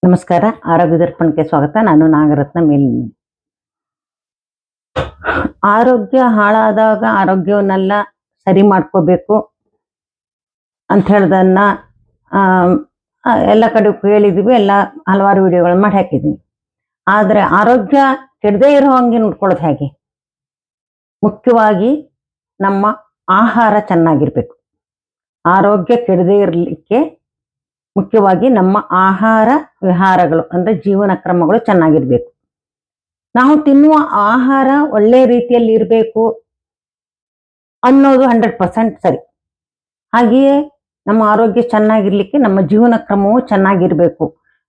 ನಮಸ್ಕಾರ. ಆರೋಗ್ಯ ದರ್ಪಣಕ್ಕೆ ಸ್ವಾಗತ. ನಾನು ನಾಗರತ್ನ ಮೇಲಿನ. ಆರೋಗ್ಯ ಹಾಳಾದಾಗ ಆರೋಗ್ಯವನ್ನೆಲ್ಲ ಸರಿ ಮಾಡ್ಕೋಬೇಕು ಅಂತ ಹೇಳ್ದನ್ನ ಎಲ್ಲ ಕಡೆ ಹೇಳಿದೀವಿ, ಎಲ್ಲ ಹಲವಾರು ವಿಡಿಯೋಗಳು ಮಾಡಿ ಹಾಕಿದೀವಿ. ಆದರೆ ಆರೋಗ್ಯ ಕೆಡದೇ ಇರೋ ಹಂಗೆ ನೋಡ್ಕೊಳ್ಳೋದು ಹೇಗೆ? ಮುಖ್ಯವಾಗಿ ನಮ್ಮ ಆಹಾರ ಚೆನ್ನಾಗಿರ್ಬೇಕು. ಆರೋಗ್ಯ ಕೆಡದೇ ಇರಲಿಕ್ಕೆ ಮುಖ್ಯವಾಗಿ ನಮ್ಮ ಆಹಾರ ವಿಹಾರಗಳು ಅಂದ್ರೆ ಜೀವನ ಕ್ರಮಗಳು ಚೆನ್ನಾಗಿರ್ಬೇಕು. ನಾವು ತಿನ್ನುವ ಆಹಾರ ಒಳ್ಳೆ ರೀತಿಯಲ್ಲಿ ಇರಬೇಕು ಅನ್ನೋದು 100% ಸರಿ. ಹಾಗೆಯೇ ನಮ್ಮ ಆರೋಗ್ಯ ಚೆನ್ನಾಗಿರ್ಲಿಕ್ಕೆ ನಮ್ಮ ಜೀವನ ಕ್ರಮವು ಚೆನ್ನಾಗಿರ್ಬೇಕು.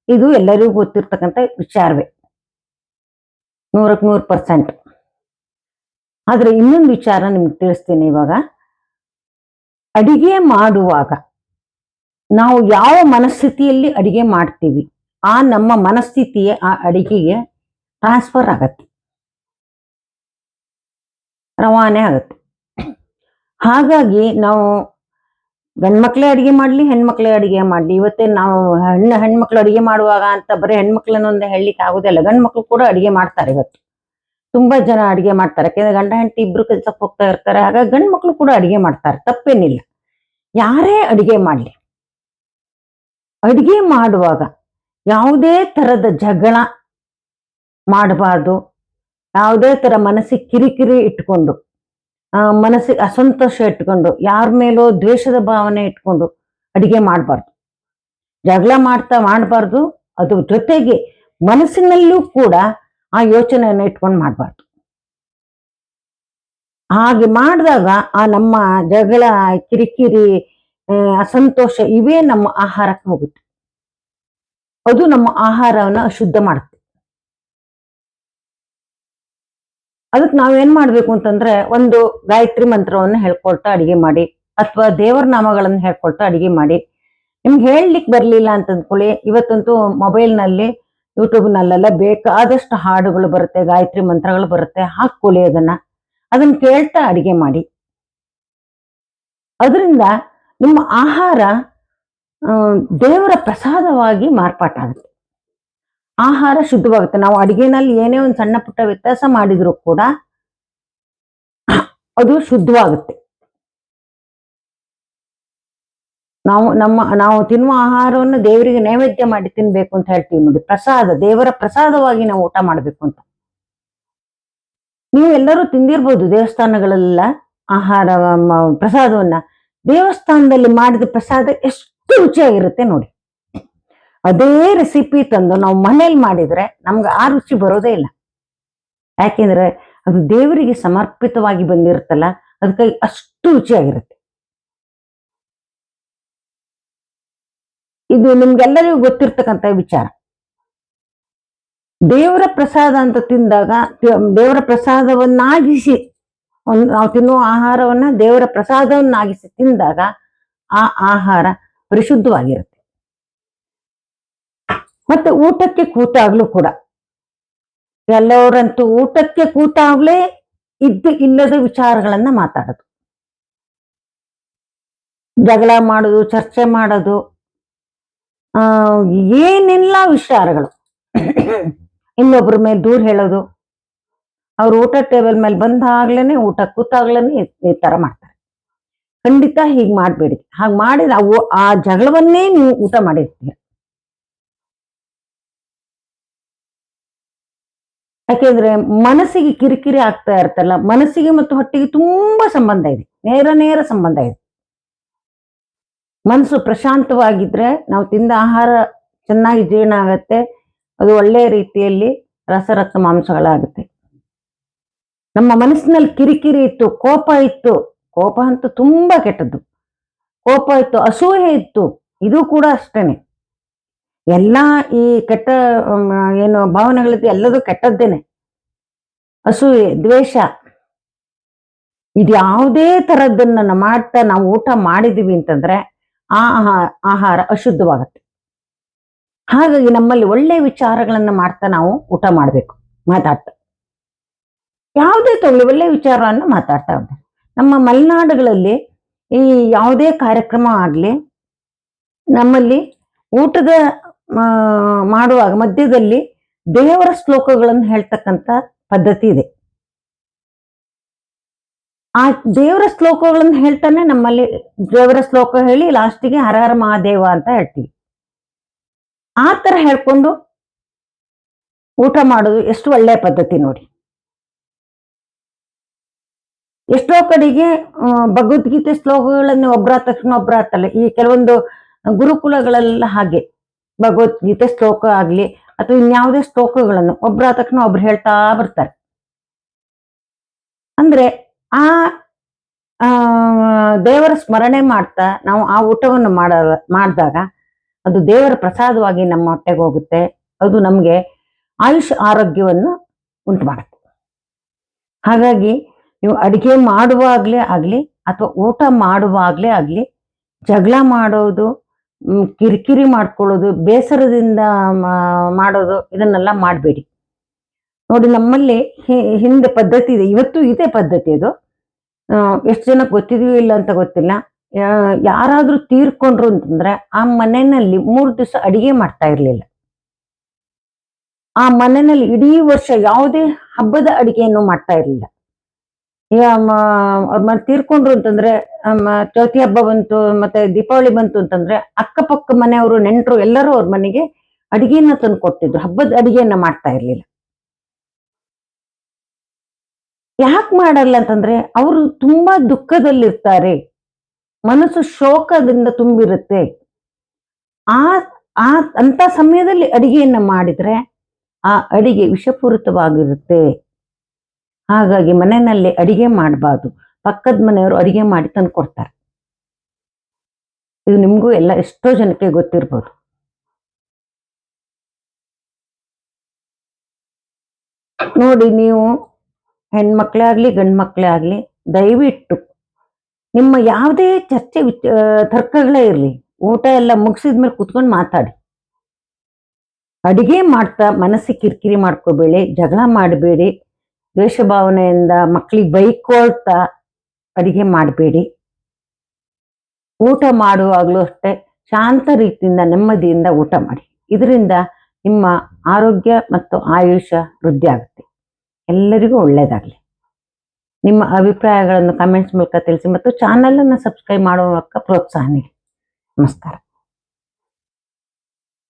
ಇದು ಎಲ್ಲರಿಗೂ ಗೊತ್ತಿರ್ತಕ್ಕಂಥ ವಿಚಾರವೇ, 100% ಆದ್ರೆ ಇನ್ನೊಂದು ವಿಚಾರ ನಿಮ್ಗೆ ತಿಳಿಸ್ತೀನಿ. ಇವಾಗ ಅಡಿಗೆ ಮಾಡುವಾಗ ನಾವು ಯಾವ ಮನಸ್ಥಿತಿಯಲ್ಲಿ ಅಡಿಗೆ ಮಾಡ್ತೀವಿ, ಆ ನಮ್ಮ ಮನಸ್ಥಿತಿಯೇ ಆ ಅಡಿಗೆಗೆ ಟ್ರಾನ್ಸ್ಫರ್ ಆಗತ್ತೆ, ರವಾನೆ ಆಗತ್ತೆ. ಹಾಗಾಗಿ ನಾವು ಗಂಡ್ಮಕ್ಳೇ ಅಡಿಗೆ ಮಾಡ್ಲಿ, ಹೆಣ್ಮಕ್ಳೇ ಅಡಿಗೆ ಮಾಡ್ಲಿ, ಇವತ್ತೇ ನಾವು ಹೆಣ್ಮಕ್ಳು ಅಡಿಗೆ ಮಾಡುವಾಗ ಅಂತ ಬರೀ ಹೆಣ್ಮಕ್ಳನ್ನೊಂದೇ ಹೇಳಲಿಕ್ಕೆ ಆಗುದಿಲ್ಲ. ಗಂಡ್ಮಕ್ಳು ಕೂಡ ಅಡಿಗೆ ಮಾಡ್ತಾರೆ. ಇವತ್ತು ತುಂಬಾ ಜನ ಅಡಿಗೆ ಮಾಡ್ತಾರೆ. ಯಾಕೆಂದ್ರೆ ಗಂಡ ಹೆಂಡತಿ ಇಬ್ರು ಕೆಲ್ಸಕ್ಕೆ ಹೋಗ್ತಾ ಇರ್ತಾರೆ. ಹಾಗಾಗಿ ಗಂಡ್ಮಕ್ಳು ಕೂಡ ಅಡಿಗೆ ಮಾಡ್ತಾರೆ, ತಪ್ಪೇನಿಲ್ಲ. ಯಾರೇ ಅಡಿಗೆ ಮಾಡ್ಲಿ, ಅಡಿಗೆ ಮಾಡುವಾಗ ಯಾವುದೇ ತರದ ಜಗಳ ಮಾಡಬಾರ್ದು. ಯಾವುದೇ ತರ ಮನಸ್ಸಿಗೆ ಕಿರಿಕಿರಿ ಇಟ್ಕೊಂಡು, ಮನಸ್ಸಿಗೆ ಅಸಂತೋಷ ಇಟ್ಕೊಂಡು, ಯಾರ ಮೇಲೋ ದ್ವೇಷದ ಭಾವನೆ ಇಟ್ಕೊಂಡು ಅಡಿಗೆ ಮಾಡಬಾರ್ದು. ಜಗಳ ಮಾಡಬಾರ್ದು. ಅದು ಜೊತೆಗೆ ಮನಸ್ಸಿನಲ್ಲೂ ಕೂಡ ಆ ಯೋಚನೆಯನ್ನು ಇಟ್ಕೊಂಡು ಮಾಡಬಾರ್ದು. ಹಾಗೆ ಮಾಡಿದಾಗ ಆ ನಮ್ಮ ಜಗಳ, ಕಿರಿಕಿರಿ, ಅಸಂತೋಷ ಇವೇ ನಮ್ಮ ಆಹಾರಕ್ಕೆ ಹೋಗುತ್ತೆ. ಅದು ನಮ್ಮ ಆಹಾರವನ್ನ ಅಶುದ್ಧ ಮಾಡುತ್ತೆ. ಅದಕ್ಕೆ ನಾವೇನ್ ಮಾಡ್ಬೇಕು ಅಂತಂದ್ರೆ, ಒಂದು ಗಾಯತ್ರಿ ಮಂತ್ರವನ್ನು ಹೇಳ್ಕೊಳ್ತಾ ಅಡಿಗೆ ಮಾಡಿ, ಅಥವಾ ದೇವರ ನಾಮಗಳನ್ನು ಹೇಳ್ಕೊಳ್ತಾ ಅಡಿಗೆ ಮಾಡಿ. ನಿಮ್ಗೆ ಹೇಳಲಿಕ್ಕೆ ಬರ್ಲಿಲ್ಲ ಅಂತ ಅಂದ್ಕೊಳ್ಳಿ, ಇವತ್ತಂತೂ ಮೊಬೈಲ್ನಲ್ಲಿ, ಯೂಟ್ಯೂಬ್ನಲ್ಲೆಲ್ಲ ಬೇಕಾದಷ್ಟು ಹಾಡುಗಳು ಬರುತ್ತೆ, ಗಾಯತ್ರಿ ಮಂತ್ರಗಳು ಬರುತ್ತೆ. ಹಾಕೊಳ್ಳಿ, ಅದನ್ನ ಕೇಳ್ತಾ ಅಡಿಗೆ ಮಾಡಿ. ಅದರಿಂದ ನಿಮ್ಮ ಆಹಾರ ದೇವರ ಪ್ರಸಾದವಾಗಿ ಮಾರ್ಪಾಟಾಗುತ್ತೆ. ಆಹಾರ ಶುದ್ಧವಾಗುತ್ತೆ. ನಾವು ಅಡಿಗೆನಲ್ಲಿ ಏನೇ ಒಂದು ಸಣ್ಣ ಪುಟ್ಟ ವ್ಯತ್ಯಾಸ ಮಾಡಿದ್ರು ಕೂಡ ಅದು ಶುದ್ಧವಾಗುತ್ತೆ. ನಾವು ತಿನ್ನುವ ಆಹಾರವನ್ನು ದೇವರಿಗೆ ನೈವೇದ್ಯ ಮಾಡಿ ತಿನ್ಬೇಕು ಅಂತ ಹೇಳ್ತೀವಿ ನೋಡಿ. ಪ್ರಸಾದ, ದೇವರ ಪ್ರಸಾದವಾಗಿ ನಾವು ಊಟ ಮಾಡ್ಬೇಕು ಅಂತ. ನೀವು ಎಲ್ಲರೂ ತಿಂದಿರ್ಬೋದು ದೇವಸ್ಥಾನಗಳೆಲ್ಲ ಆಹಾರ ಪ್ರಸಾದವನ್ನ. ದೇವಸ್ಥಾನದಲ್ಲಿ ಮಾಡಿದ ಪ್ರಸಾದ ಎಷ್ಟು ರುಚಿಯಾಗಿರುತ್ತೆ ನೋಡಿ. ಅದೇ ರೆಸಿಪಿ ತಂದು ನಾವು ಮನೇಲಿ ಮಾಡಿದ್ರೆ ನಮ್ಗೆ ಆ ರುಚಿ ಬರೋದೇ ಇಲ್ಲ. ಯಾಕೆಂದ್ರೆ ಅದು ದೇವರಿಗೆ ಸಮರ್ಪಿತವಾಗಿ ಬಂದಿರುತ್ತಲ್ಲ, ಅದಕ್ಕೆ ಅಷ್ಟು ರುಚಿಯಾಗಿರುತ್ತೆ. ಇದು ನಿಮ್ಗೆಲ್ಲರಿಗೂ ಗೊತ್ತಿರ್ತಕ್ಕಂಥ ವಿಚಾರ. ದೇವರ ಪ್ರಸಾದ ಅಂತ ತಿಂದಾಗ, ದೇವರ ಪ್ರಸಾದವನ್ನಾಗಿಸಿ, ನಾವು ತಿನ್ನುವ ಆಹಾರವನ್ನ ದೇವರ ಪ್ರಸಾದವನ್ನಾಗಿಸಿ ತಿಂದಾಗ ಆ ಆಹಾರ ಪರಿಶುದ್ಧವಾಗಿರುತ್ತೆ. ಮತ್ತೆ ಊಟಕ್ಕೆ ಕೂತಾಗ್ಲೂ ಕೂಡ ಎಲ್ಲವರಂತೂ ಊಟಕ್ಕೆ ಕೂತಾಗ್ಲೇ ಇಲ್ಲದ ವಿಚಾರಗಳನ್ನ ಮಾತಾಡೋದು, ಜಗಳ ಮಾಡೋದು, ಚರ್ಚೆ ಮಾಡೋದು, ಏನೆಲ್ಲ ವಿಚಾರಗಳು, ಇನ್ನೊಬ್ಬರ ಮೇಲೆ ದೂರ ಹೇಳೋದು. ಅವ್ರು ಊಟ ಟೇಬಲ್ ಮೇಲೆ ಬಂದಾಗ್ಲೇನೆ, ಊಟ ಕೂತಾಗ್ಲೇನೆ ಈ ತರ ಮಾಡ್ತಾರೆ. ಖಂಡಿತ ಹೀಗೆ ಮಾಡ್ಬೇಡಿ. ಹಾಗೆ ಮಾಡಿದ್ರೆ ಆ ಜಗಳವನ್ನೇ ನೀವು ಊಟ ಮಾಡಿರ್ತೀರ. ಯಾಕೆಂದ್ರೆ ಮನಸ್ಸಿಗೆ ಕಿರಿಕಿರಿ ಆಗ್ತಾ ಇರ್ತಲ್ಲ, ಮನಸ್ಸಿಗೆ ಮತ್ತು ಹೊಟ್ಟೆಗೆ ತುಂಬಾ ಸಂಬಂಧ ಇದೆ, ನೇರ ಸಂಬಂಧ ಇದೆ. ಮನಸ್ಸು ಪ್ರಶಾಂತವಾಗಿದ್ರೆ ನಾವು ತಿಂದ ಆಹಾರ ಚೆನ್ನಾಗಿ ಜೀರ್ಣ ಆಗತ್ತೆ. ಅದು ಒಳ್ಳೆ ರೀತಿಯಲ್ಲಿ ರಸರಕ್ತ ಮಾಂಸಗಳಾಗುತ್ತೆ. ನಮ್ಮ ಮನಸ್ಸಿನಲ್ಲಿ ಕಿರಿಕಿರಿ ಇತ್ತು, ಕೋಪ ಇತ್ತು, ಕೋಪ ಅಂತೂ ತುಂಬಾ ಕೆಟ್ಟದ್ದು. ಕೋಪ ಇತ್ತು, ಅಸೂಯೆ ಇತ್ತು, ಇದು ಕೂಡ ಅಷ್ಟೇನೆ. ಎಲ್ಲ ಈ ಕೆಟ್ಟ ಏನು ಭಾವನೆಗಳಿದ್ದು ಎಲ್ಲದೂ ಕೆಟ್ಟದ್ದೇನೆ. ಅಸೂಯೆ, ದ್ವೇಷ, ಇದ್ಯಾವುದೇ ತರದ್ದನ್ನ ಮಾಡ್ತಾ ನಾವು ಊಟ ಮಾಡಿದೀವಿ ಅಂತಂದ್ರೆ ಆ ಆಹಾರ ಅಶುದ್ಧವಾಗತ್ತೆ. ಹಾಗಾಗಿ ನಮ್ಮಲ್ಲಿ ಒಳ್ಳೆ ವಿಚಾರಗಳನ್ನ ಮಾಡ್ತಾ ನಾವು ಊಟ ಮಾಡ್ಬೇಕು. ಮಾತಾಡ್ತಾ ಯಾವುದೇ ತಗೊಳ್ಳಿ, ಒಳ್ಳೆ ವಿಚಾರವನ್ನು ಮಾತಾಡ್ತಾ ಇದ್ದಾರೆ. ನಮ್ಮ ಮಲೆನಾಡುಗಳಲ್ಲಿ ಈ ಯಾವುದೇ ಕಾರ್ಯಕ್ರಮ ಆಗ್ಲಿ, ನಮ್ಮಲ್ಲಿ ಊಟದ ಮಾಡುವಾಗ ಮಧ್ಯದಲ್ಲಿ ದೇವರ ಶ್ಲೋಕಗಳನ್ನು ಹೇಳ್ತಕ್ಕಂಥ ಪದ್ಧತಿ ಇದೆ. ಆ ದೇವರ ಶ್ಲೋಕಗಳನ್ನು ಹೇಳ್ತಾನೆ ನಮ್ಮಲ್ಲಿ ದೇವರ ಶ್ಲೋಕ ಹೇಳಿ ಲಾಸ್ಟಿಗೆ ಹರ ಹರ ಮಹಾದೇವ ಅಂತ ಹೇಳ್ತೀವಿ. ಆ ತರ ಹೇಳ್ಕೊಂಡು ಊಟ ಮಾಡೋದು ಎಷ್ಟು ಒಳ್ಳೆಯ ಪದ್ಧತಿ ನೋಡಿ. ಎಷ್ಟೋ ಕಡೆಗೆ ಭಗವದ್ಗೀತೆ ಶ್ಲೋಕಗಳನ್ನು ಒಬ್ಬರ ತಕ್ಷಣ ಒಬ್ಬರ ಹತ್ತಲ್ಲ. ಈ ಕೆಲವೊಂದು ಗುರುಕುಲಗಳೆಲ್ಲ ಹಾಗೆ ಭಗವದ್ಗೀತೆ ಶ್ಲೋಕ ಆಗ್ಲಿ ಅಥವಾ ಇನ್ಯಾವುದೇ ಶ್ಲೋಕಗಳನ್ನು ಒಬ್ಬರ ತಕ್ಷಣ ಒಬ್ರು ಹೇಳ್ತಾ ಬರ್ತಾರೆ. ಅಂದ್ರೆ ಆ ದೇವರ ಸ್ಮರಣೆ ಮಾಡ್ತಾ ನಾವು ಆ ಊಟವನ್ನು ಮಾಡಿದಾಗ ಅದು ದೇವರ ಪ್ರಸಾದವಾಗಿ ನಮ್ಮ ಹೊಟ್ಟೆಗೆ ಹೋಗುತ್ತೆ. ಅದು ನಮ್ಗೆ ಆಯುಷ್ ಆರೋಗ್ಯವನ್ನು ಉಂಟು ಮಾಡುತ್ತೆ. ಹಾಗಾಗಿ ನೀವು ಅಡಿಗೆ ಮಾಡುವಾಗ್ಲೇ ಆಗ್ಲಿ ಅಥವಾ ಊಟ ಮಾಡುವಾಗ್ಲೇ ಆಗ್ಲಿ ಜಗಳ ಮಾಡೋದು, ಕಿರಿಕಿರಿ ಮಾಡ್ಕೊಳ್ಳೋದು, ಬೇಸರದಿಂದ ಮಾಡೋದು ಇದನ್ನೆಲ್ಲ ಮಾಡಬೇಡಿ. ನೋಡಿ, ನಮ್ಮಲ್ಲಿ ಹಿಂದೆ ಪದ್ಧತಿ ಇದೆ, ಇವತ್ತು ಇದೆ ಪದ್ಧತಿ. ಅದು ಎಷ್ಟು ಜನಕ್ಕೆ ಗೊತ್ತಿದೆಯೋ ಇಲ್ಲ ಅಂತ ಗೊತ್ತಿಲ್ಲ. ಯಾರಾದ್ರೂ ತೀರ್ಕೊಂಡ್ರು ಅಂತಂದ್ರೆ ಆ ಮನೆಯಲ್ಲಿ 3 ದಿವಸ ಅಡಿಗೆ ಮಾಡ್ತಾ ಇರ್ಲಿಲ್ಲ. ಆ ಮನೆಯಲ್ಲಿ ಇಡೀ ವರ್ಷ ಯಾವುದೇ ಹಬ್ಬದ ಅಡಿಗೆಯನ್ನು ಮಾಡ್ತಾ ಇರ್ಲಿಲ್ಲ. ಈಗ ಅವ್ರ ತೀರ್ಕೊಂಡ್ರು ಅಂತಂದ್ರೆ ಚೌತಿ ಹಬ್ಬ ಬಂತು, ಮತ್ತೆ ದೀಪಾವಳಿ ಬಂತು ಅಂತಂದ್ರೆ ಅಕ್ಕಪಕ್ಕ ಮನೆಯವರು, ನೆಂಟರು ಎಲ್ಲರೂ ಅವ್ರ ಮನೆಗೆ ಅಡಿಗೆಯನ್ನ ತಂದು ಕೊಡ್ತಿದ್ರು. ಹಬ್ಬದ ಅಡಿಗೆಯನ್ನ ಮಾಡ್ತಾ ಇರ್ಲಿಲ್ಲ. ಯಾಕೆ ಮಾಡಲ್ಲ ಅಂತಂದ್ರೆ ಅವರು ತುಂಬಾ ದುಃಖದಲ್ಲಿರ್ತಾರೆ, ಮನಸ್ಸು ಶೋಕದಿಂದ ತುಂಬಿರುತ್ತೆ. ಅಂತ ಸಮಯದಲ್ಲಿ ಅಡಿಗೆಯನ್ನ ಮಾಡಿದ್ರೆ ಆ ಅಡಿಗೆ ವಿಷಪೂರಿತವಾಗಿರುತ್ತೆ. ಹಾಗಾಗಿ ಮನೆಯಲ್ಲಿ ಅಡಿಗೆ ಮಾಡಬಾರ್ದು. ಪಕ್ಕದ ಮನೆಯವರು ಅಡಿಗೆ ಮಾಡಿ ತಂದು ಕೊಡ್ತಾರೆ. ಇದು ನಿಮ್ಗೂ ಎಲ್ಲ ಎಷ್ಟೋ ಜನಕ್ಕೆ ಗೊತ್ತಿರ್ಬೋದು. ನೋಡಿ, ನೀವು ಹೆಣ್ಮಕ್ಳೇ ಆಗ್ಲಿ ಗಂಡು ಮಕ್ಳೇ ಆಗ್ಲಿ ದಯವಿಟ್ಟು ನಿಮ್ಮ ಯಾವುದೇ ಚರ್ಚೆ ತರ್ಕಗಳೇ ಇರ್ಲಿ, ಊಟ ಎಲ್ಲ ಮುಗಿಸಿದ್ಮೇಲೆ ಕುತ್ಕೊಂಡು ಮಾತಾಡಿ. ಅಡಿಗೆ ಮಾಡ್ತಾ ಮನಸ್ಸಿಗೆ ಕಿರಿಕಿರಿ ಮಾಡ್ಕೋಬೇಡಿ, ಜಗಳ ಮಾಡಬೇಡಿ, ದ್ವೇಷ ಭಾವನೆಯಿಂದ ಮಕ್ಕಳಿಗೆ ಬೈಕೊಳ್ತಾ ಅಡಿಗೆ ಮಾಡಬೇಡಿ. ಊಟ ಮಾಡುವಾಗಲೂ ಅಷ್ಟೇ ಶಾಂತ ರೀತಿಯಿಂದ ನೆಮ್ಮದಿಯಿಂದ ಊಟ ಮಾಡಿ. ಇದರಿಂದ ನಿಮ್ಮ ಆರೋಗ್ಯ ಮತ್ತು ಆಯುಷ್ಯ ವೃದ್ಧಿ ಆಗುತ್ತೆ. ಎಲ್ಲರಿಗೂ ಒಳ್ಳೆಯದಾಗಲಿ. ನಿಮ್ಮ ಅಭಿಪ್ರಾಯಗಳನ್ನು ಕಮೆಂಟ್ಸ್ ಮೂಲಕ ತಿಳಿಸಿ ಮತ್ತು ಚಾನಲನ್ನು ಸಬ್ಸ್ಕ್ರೈಬ್ ಮಾಡುವ ಮೂಲಕ ಪ್ರೋತ್ಸಾಹ ನೀಡಿ. ನಮಸ್ಕಾರ.